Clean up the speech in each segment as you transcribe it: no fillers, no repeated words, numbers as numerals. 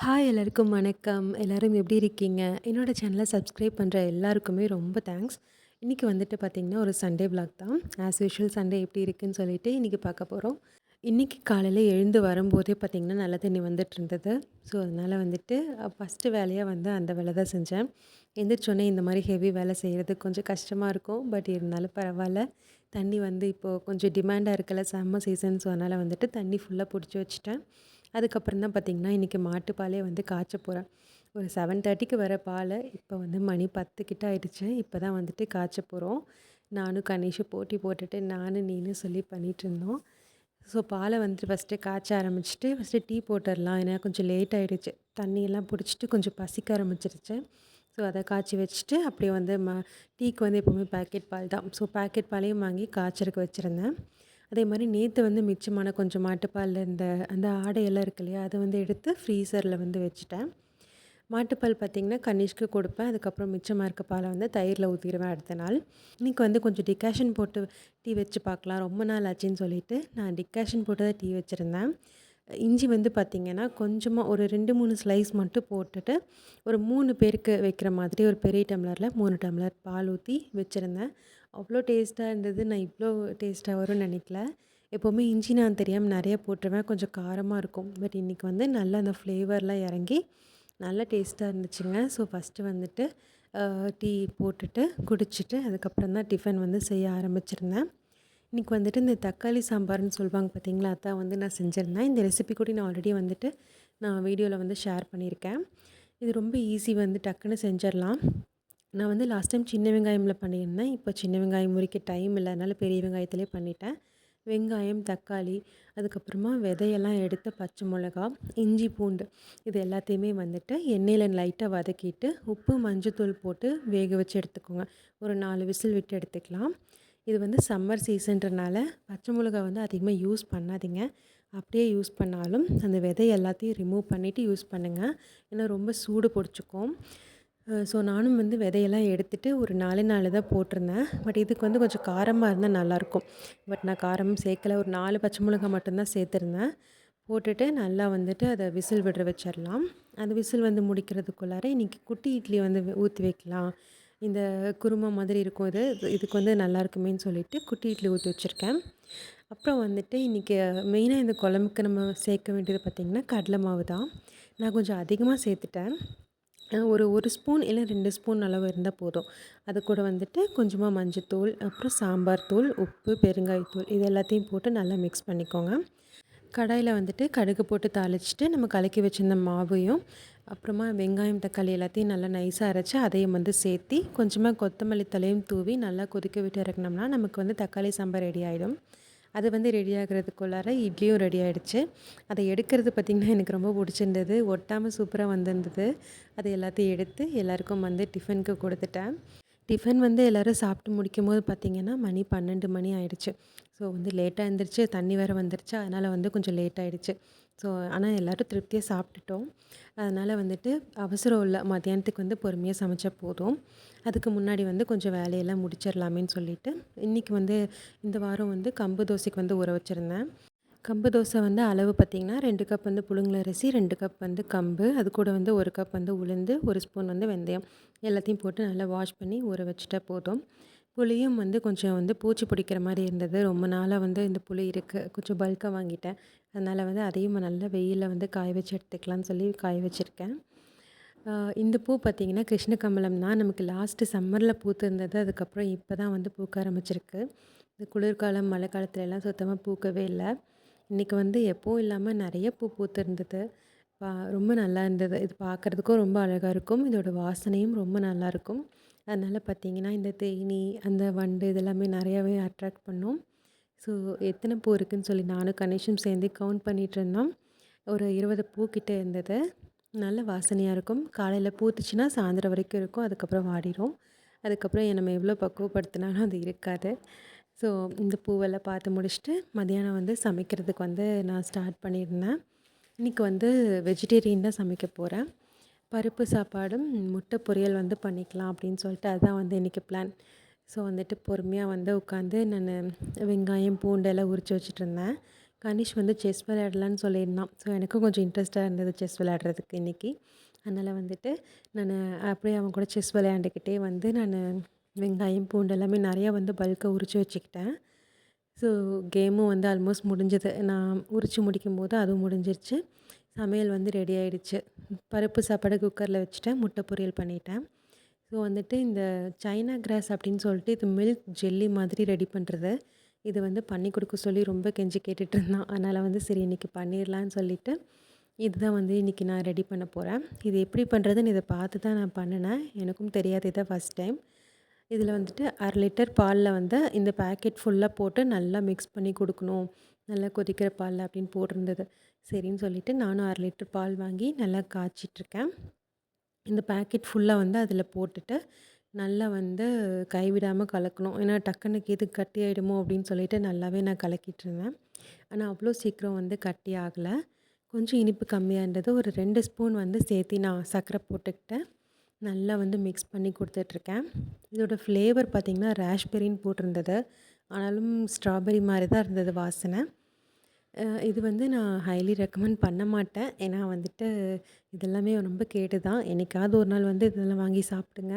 Hi எல்லாருக்கும் வணக்கம். எல்லாரும் எப்படி இருக்கீங்க? என்னோட சேனல சப்ஸ்கிரைப் பண்ற எல்லாருக்குமே ரொம்ப தேங்க்ஸ். இன்னைக்கு வந்துட்டு பார்த்தீங்கன்னா, ஒரு சண்டே விளாக் தான். ஆஸ் யூசுவல் சண்டே எப்படி இருக்குன்னு சொல்லிட்டு இன்னைக்கு பார்க்க போறோம். இன்னைக்கு காலையில எழுந்து வரும்போதே பார்த்தீங்கன்னா, நல்ல தண்ணி வந்துட்டுருந்தது. ஸோ, அதனால வந்துட்டு ஃபர்ஸ்ட்டு வேலையா வந்து அந்த வேலை தான் செஞ்சேன். எந்திரிச்சோனே இந்த மாரி ஹெவி வேலை செய்றது கொஞ்சம் கஷ்டமா இருக்கும். பட் இருந்தாலும் பரவால்ல. தண்ணி வந்து இப்போ கொஞ்சம் டிமாண்டா இருக்குல்ல சம்மர் சீசன். ஸோ, அதனால வந்துட்டு தண்ணி ஃபுல்லா புடிச்சு வச்சுட்டேன். அதுக்கப்புறம் தான் பார்த்தீங்கன்னா, இன்றைக்கி மாட்டுப்பாலே வந்து காய்ச்ச போறேன். ஒரு 7:30க்கு வர பால, இப்போ வந்து மணி 10 கிட்ட ஆயிடுச்சு. இப்போ தான் வந்துட்டு காய்ச்ச போறோம். நானும் கணேஷும் போட்டி போட்டுட்டு, நானு நீனு சொல்லி பண்ணிட்டுருந்தோம். ஸோ, பால வந்துட்டு ஃபஸ்ட்டு காய்ச்ச ஆரம்பிச்சுட்டு, ஃபஸ்ட்டு டீ போட்டுறலாம். ஏன்னா கொஞ்சம் லேட் ஆயிடுச்சு. தண்ணியெல்லாம் புடிச்சிட்டு கொஞ்சம் பசிக்க ஆரம்பிச்சிருச்சு. ஸோ, அத காய்ச்சி வச்சுட்டு, அப்படியே வந்து டீக்கு வந்து எப்பவுமே பாக்கெட் பால் தான். ஸோ, பாக்கெட் பாலையும் வாங்கி காய்ச்சறக்கு வச்சுருந்தேன். அதே மாரி நேத்து வந்து மிச்சமான கொஞ்சம் மாட்டுப்பால்ல அந்த ஆடையெல்லாம் இருக்கு இல்லையா? அத வந்து எடுத்து ஃப்ரீசர்ல வந்து வச்சுட்டேன். மாட்டுப்பால் பார்த்தீங்கன்னா, கனிஷ்க்கு கொடுப்பேன். அதுக்கப்புறம் மிச்சமா இருக்க பால வந்து தயிர்ல ஊத்திருவேன் அடுத்த நாள். இன்னைக்கு வந்து கொஞ்சம் டிகாஷன் போட்டு டீ வச்சு பார்க்கலாம். ரொம்ப நாள் ஆச்சுன்னு சொல்லிட்டு, நான் டிகாஷன் போட்டு தான் டீ வச்சிருந்தேன். இஞ்சி வந்து பார்த்தீங்கன்னா, கொஞ்சமா ஒரு 2, 3 ஸ்லைஸ் மட்டும் போட்டுட்டு, ஒரு 3 பேருக்கு வைக்கிற மாதிரி ஒரு பெரிய டம்ளர்ல 3 டம்ளர் பால் ஊத்தி வச்சிருந்தேன். அவ்ளோ டேஸ்ட்டா இருந்தது. நான் இவ்ளோ டேஸ்ட்டா வரும்னு நெனைக்கல. எப்பவுமே இஞ்சி நான் தெரியாம நெறைய போட்டுருவேன். கொஞ்சம் காரமா இருக்கும். பட் இன்னைக்கு வந்து நல்லா அந்த ஃப்ளேவர்லாம் எறங்கி, நல்ல டேஸ்ட்டா இருந்துச்சுங்க. ஸோ, ஃபஸ்ட்டு வந்துட்டு அ டீ போட்டுட்டு, குடிச்சிட்டு, அதுக்கப்புறம் தான் டிஃபன் வந்து செய்ய ஆரம்பிச்சிருந்தேன். இன்னைக்கு வந்துட்டு இந்த தக்காளி சாம்பார்ன்னு சொல்லுவாங்க பார்த்தீங்களா? அதான் வந்து நான் செஞ்சிருந்தேன். இந்த ரெசிபி கூட நான் ஆல்ரெடி வந்துட்டு நான் வீடியோல வந்து ஷேர் பண்ணியிருக்கேன். இது ரொம்ப ஈஸி வந்து டக்குன்னு செஞ்சிரலாம். நான் வந்து லாஸ்ட் டைம் சின்ன வெங்காயம்ல பண்ணியிருந்தேன். இப்போ சின்ன வெங்காயம் உரிக்க டைம் இல்ல. அதனால பெரிய வெங்காயத்திலே பண்ணிட்டேன். வெங்காயம், தக்காளி, அதுக்கப்புறமா விதையெல்லாம் எடுத்த பச்சை மிளகா, இஞ்சி, பூண்டு இது எல்லாத்தையுமே வந்துட்டு எண்ணெயில லைட்டா வதக்கிட்டு, உப்பு, மஞ்சத்தூள் போட்டு வேக வச்சு எடுத்துக்கோங்க. ஒரு 4 விசில் விட்டு எடுத்துக்கலாம். இது வந்து சம்மர் சீசன்றனால பச்சை மிளகா வந்து அதிகமா யூஸ் பண்ணாதீங்க. அப்படியே யூஸ் பண்ணாலும் அந்த விதை எல்லாத்தையும் ரிமூவ் பண்ணிவிட்டு யூஸ் பண்ணுங்க. ஏன்னா ரொம்ப சூடு பிடிச்சிக்கும். ஸோ, நானும் வந்து விதையெல்லாம் எடுத்துட்டு ஒரு 4 தான் போட்டிருந்தேன். பட் இதுக்கு வந்து கொஞ்சம் காரமா இருந்தா நல்லாயிருக்கும். பட் நான் காரமும் சேர்க்கல. ஒரு 4 பச்சை மிளகாய் மட்டும் தான் சேர்த்துருந்தேன். போட்டுட்டு நல்லா வந்துட்டு அத விசில் விட வச்சிரலாம். அந்த விசில் வந்து முடிக்கிறதுக்குள்ளார இன்னைக்கு குட்டி இட்லி வந்து ஊத்தி வைக்கலாம். இந்த குருமா மாதிரி இருக்கும் இது. இதுக்கு வந்து நல்லாயிருக்குமேன்னு சொல்லிட்டு குட்டி இட்லி ஊத்தி வச்சிருக்கேன். அப்புறம் வந்துட்டு இன்றைக்கி மெயினா இந்த குழம்புக்கு நம்ம சேர்க்க வேண்டியது பார்த்திங்கன்னா, கடலை மாவு தான். நான் கொஞ்சம் அதிகமா சேர்த்துட்டேன். ஒரு 1 ஸ்பூன் இல்ல 2 ஸ்பூன் அளவு இருந்தா போதும். அது கூட வந்துட்டு கொஞ்சமா மஞ்சத்தூள், அப்புறம் சாம்பார் தூள், உப்பு, பெருங்காயத்தூள் இது எல்லாத்தையும் போட்டு நல்லா மிக்ஸ் பண்ணிக்கோங்க. கடாயில வந்துட்டு கடுகு போட்டு தாளிச்சுட்டு, நம்ம கலக்கி வச்சிருந்த மாவையும், அப்புறமா வெங்காயம், தக்காளி எல்லாத்தையும் நல்லா நைஸா அரைச்சு அதையும் வந்து சேர்த்தி, கொஞ்சமா கொத்தமல்லி தழையும் தூவி நல்லா கொதிக்க விட்டு இறக்குனோம்னா, நமக்கு வந்து தக்காளி சாம்பார் ரெடி ஆயிடும். அது வந்து ரெடி ஆகுறதுக்குள்ளார இட்லியும் ரெடி ஆயிடுச்சு. அதை எடுக்கிறது பார்த்திங்கன்னா, எனக்கு ரொம்ப பிடிச்சிருந்தது. ஒட்டாமல் சூப்பராக வந்திருந்தது. அது எல்லாத்தையும் எடுத்து எல்லாருக்கும் வந்து டிஃபனுக்கு கொடுத்துட்டேன். டிஃபன் வந்து எல்லோரும் சாப்பிட்டு முடிக்கும்போது பார்த்திங்கன்னா, மணி 12 மணி ஆயிடுச்சு. ஸோ, வந்து லேட்டாக எழுந்திரிச்சு தண்ணி வேறு வந்துருச்சு. அதனால் வந்து கொஞ்சம் லேட் ஆயிடுச்சு. ஸோ, ஆனால் எல்லோரும் திருப்தியா சாப்பிட்டுட்டோம். அதனால் வந்துட்டு அவசரம் இல்ல. மத்தியானத்துக்கு வந்து பொறுமையா சமைச்சா போதும். அதுக்கு முன்னாடி வந்து கொஞ்சம் வேலையெல்லாம் முடிச்சிடலாமேன்னு சொல்லிட்டு, இன்றைக்கி வந்து இந்த வாரம் வந்து கம்பு தோசைக்கு வந்து ஊற வச்சுருந்தேன். கம்பு தோசை வந்து அளவு பார்த்திங்கன்னா, 2 கப் வந்து புழுங்கலரிசி, 2 கப் வந்து கம்பு, அது கூட வந்து 1 கப் வந்து உளுந்து, 1 ஸ்பூன் வந்து வெந்தயம் எல்லாத்தையும் போட்டு நல்லா வாஷ் பண்ணி ஊற வச்சுட்டா போதும். புளியும் வந்து கொஞ்சம் வந்து பூச்சி பிடிக்கிற மாரி இருந்தது. ரொம்ப நாளா வந்து இந்த புளி இருக்கு. கொஞ்சம் பல்கா வாங்கிட்டேன். அதனால் வந்து அதையும் நல்லா வெயில்ல வந்து காய வச்சு எடுத்துக்கலாம்னு சொல்லி காய வச்சுருக்கேன். அ இந்த பூ பார்த்திங்கன்னா, கிருஷ்ண கமலம் தான். நமக்கு லாஸ்ட்டு சம்மர்ல பூத்திருந்தது. அதுக்கப்புறம் இப்போ தான் வந்து பூக்க ஆரம்பிச்சிருக்கு. இந்த குளிர்காலம், மழை காலத்துலலாம் சுத்தமா பூக்கவே இல்ல. இன்றைக்கி வந்து எப்பவும் இல்லாம நெறைய பூ பூத்திருந்தது. ரொம்ப நல்லா இருந்தது. இது பார்க்குறதுக்கும் ரொம்ப அழகா இருக்கும். இதோட வாசனையும் ரொம்ப நல்லாயிருக்கும். அதனால பார்த்தீங்கன்னா, இந்த தேனீ, அந்த வண்டு இதெல்லாமே நெறையாவே அட்ராக்ட் பண்ணும். ஸோ, எத்தனை பூ இருக்குன்னு சொல்லி நானும் கணேஷும் சேர்ந்து கவுண்ட் பண்ணிட்டுருந்தோம். ஒரு 20 பூ கிட்ட இருந்தது. நல்ல வாசனையா இருக்கும். காலையில பூத்துச்சுன்னா சாயந்தரம் வரைக்கும் இருக்கும். அதுக்கப்புறம் வாடிரும். அதுக்கப்புறம் நம்ம எவ்வளோ பக்குவப்படுத்தினாலும் அது இருக்காது. ஸோ, இந்த பூவெல்லாம் பார்த்து முடிச்சுட்டு, மதியானம் வந்து சமைக்கிறதுக்கு வந்து நான் ஸ்டார்ட் பண்ணியிருந்தேன். இன்றைக்கி வந்து வெஜிடேரியன் தான் சமைக்க போகிறேன். பருப்பு சாப்பாடும், முட்டை பொரியல் வந்து பண்ணிக்கலாம் அப்படின்னு சொல்லிட்டு அதுதான் வந்து இன்றைக்கி பிளான். ஸோ, வந்துட்டு பொறுமையா வந்து உட்காந்து வெங்காயம், பூண்டெல்லாம் உரித்து வச்சுட்டுருந்தேன். கனிஷ் வந்து செஸ் விளையாடலான்னு சொல்லியிருந்தான். ஸோ எனக்கும் கொஞ்சம் இன்ட்ரெஸ்ட்டா இருந்தது செஸ் விளையாடுறதுக்கு இன்னைக்கு. அதனால வந்துட்டு நானு அப்படியே அவன் கூட செஸ் விளையாண்டுக்கிட்டே வந்து வெங்காயம், பூண்டு எல்லாமே நெறையா வந்து பல்கா உரிச்சு வச்சுக்கிட்டேன். ஸோ கேமும் வந்து ஆல்மோஸ்ட் முடிஞ்சது. நான் உரிச்சு முடிக்கும்போது அதுவும் முடிஞ்சிருச்சு. சமையல் வந்து ரெடி ஆயிடுச்சு. பருப்பு சாப்பாடு குக்கரில் வச்சுட்டேன். முட்டை பொரியல் பண்ணிட்டேன். ஸோ வந்துட்டு இந்த சைனா கிராஸ் அப்படின்னு சொல்லிட்டு இது மில்க் ஜெல்லி மாதிரி ரெடி பண்ணுறது. இது வந்து பண்ணி கொடுக்க சொல்லி ரொம்ப கெஞ்சி கேட்டுட்டு இருந்தான். அதனால் வந்து சரி இன்னைக்கு பண்ணிடலான்னு சொல்லிட்டு, இதுதான் வந்து இன்றைக்கி நான் ரெடி பண்ண போகிறேன். இது எப்படி பண்ணுறதுன்னு இதை பார்த்து தான் நான் பண்ணுனேன். எனக்கும் தெரியாது, இதான் ஃபஸ்ட் டைம். இதில் வந்துட்டு 1/2 லிட்டர் பாலில் வந்து இந்த பேக்கெட் ஃபுல்லாக போட்டு நல்லா மிக்ஸ் பண்ணி கொடுக்கணும். நல்லா கொதிக்கிற பாலில் அப்படின்னு போட்டிருந்தது. சரின்னு சொல்லிட்டு நானும் 1/2 லிட்டர் பால் வாங்கி நல்லா காய்ச்சிட்ருக்கேன். இந்த பேக்கெட் ஃபுல்லாக வந்து அதில் போட்டுட்டு நல்லா வந்து கைவிடாமல் கலக்கணும். ஏன்னா டக்குன்னு எது கட்டி ஆகிடுமோ அப்படின்னு சொல்லிட்டு நல்லாவே நான் கலக்கிட்டு இருந்தேன். ஆனால் அவ்வளோ சீக்கிரம் வந்து கட்டி ஆகலை. கொஞ்சம் இனிப்பு கம்மியாக இருந்தது. ஒரு 2 ஸ்பூன் வந்து சேர்த்தி நான் சர்க்கரை போட்டுக்கிட்டேன். நல்லா வந்து மிக்ஸ் பண்ணி கொடுத்துட்ருக்கேன். இதோட ஃப்ளேவர் பார்த்திங்கன்னா ராஷ்பெரின்னு போட்டிருந்தது. ஆனாலும் ஸ்ட்ராபெரி மாதிரி தான் இருந்தது வாசனை. இது வந்து நான் ஹைலி ரெக்கமெண்ட் பண்ண மாட்டேன். ஏன்னா வந்துட்டு இதெல்லாமே ரொம்ப கேடு தான். என்னைக்காவது ஒரு நாள் வந்து இதெல்லாம் வாங்கி சாப்பிடுங்க.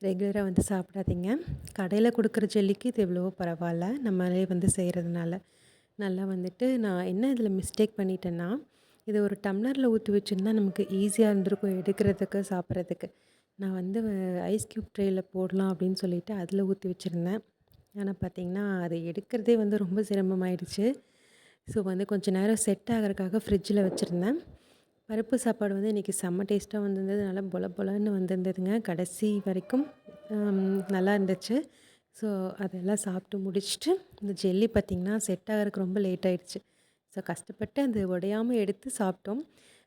ரெகுலராக வந்து சாப்பிடாதீங்க. கடையில் கொடுக்குற ஜெல்லிக்கு இது எவ்வளவோ பரவாயில்ல. நம்மளே வந்து செய்கிறதுனால. நல்லா வந்துட்டு நான் என்ன இதில் மிஸ்டேக் பண்ணிட்டேன்னா, இதை ஒரு டம்ளரில் ஊற்றி வச்சுருந்தா நமக்கு ஈஸியாக இருந்திருக்கும் எடுக்கிறதுக்கு, சாப்பிட்றதுக்கு. நான் வந்து ஐஸ் க்யூப் ட்ரேயில் போடலாம் அப்படின்னு சொல்லிட்டு அதில் ஊற்றி வச்சுருந்தேன். ஆனால் பார்த்திங்கன்னா, அதை எடுக்கிறதே வந்து ரொம்ப சிரமமாயிடுச்சு. ஸோ வந்து கொஞ்சம் நேரம் செட் ஆகுறதுக்காக ஃப்ரிட்ஜில் வச்சுருந்தேன். பருப்பு சாப்பாடு வந்து இன்றைக்கி செம்ம டேஸ்ட்டாக வந்திருந்தது. நல்லா பொல பொலன்னு வந்திருந்ததுங்க. கடைசி வரைக்கும் நல்லா இருந்துச்சு. ஸோ அதெல்லாம் சாப்பிட்டு முடிச்சுட்டு, இந்த ஜெல்லி பார்த்திங்கன்னா செட் ஆகுறதுக்கு ரொம்ப லேட் ஆகிடுச்சு. ஸோ கஷ்டப்பட்டு அது உடையாமல் எடுத்து சாப்பிட்டோம்.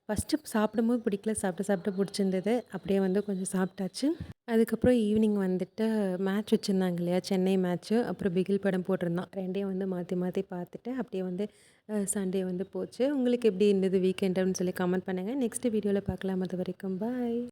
ஃபஸ்ட்டு சாப்பிடும்போது பிடிக்கல, சாப்பிட சாப்பிட பிடிச்சிருந்தது. அப்படியே வந்து கொஞ்சம் சாப்பிட்டாச்சு. அதுக்கப்புறம் ஈவினிங் வந்துட்டு மேட்ச் வச்சுருந்தாங்க இல்லையா, சென்னை மேட்ச்சு, அப்புறம் பிகில் படம் போட்டிருந்தான். 2யும் வந்து மாற்றி மாற்றி பார்த்துட்டு அப்படியே வந்து சண்டே வந்து போச்சு. உங்களுக்கு எப்படி இருந்தது வீக்கெண்டுன்னு சொல்லி கமெண்ட் பண்ணுங்கள். நெக்ஸ்ட் வீடியோவில் பார்க்கலாம். அது வரைக்கும் பாய்.